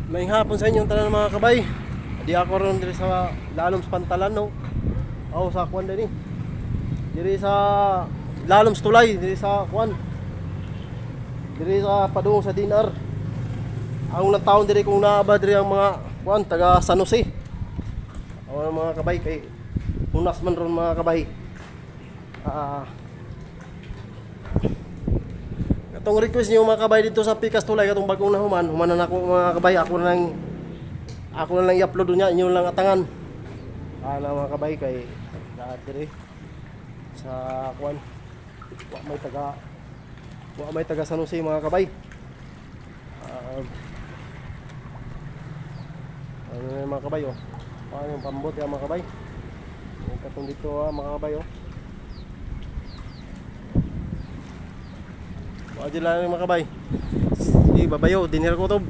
Maayong hapon sa inyong tanan mga kabay. Di ako ron diri sa lalom sa Pantalan no. Aw sa kwan din diri sa lalom sa tulay diri sa kwan. Diri sa padung sa Dinar. Ang unang taon diri kung naaba diri ang mga kwan taga San Jose. Aw mga kabay kay unas man ron mga kabay. Katong request niyo mga kabay dito sa Pikas Tulay katong bagong nahuman, humanan ako mga kabay, ako na lang i-upload niya, inyo lang atangan. Mga kabay kay lahat dire sa kwan. Wa may taga San Jose mga kabay. Ano na mga kabay oh. Paano yung pambot ya mga kabay? Katong dito mga kabay oh. Wala lang mga kabay. Sige, babayo, dinner ko to.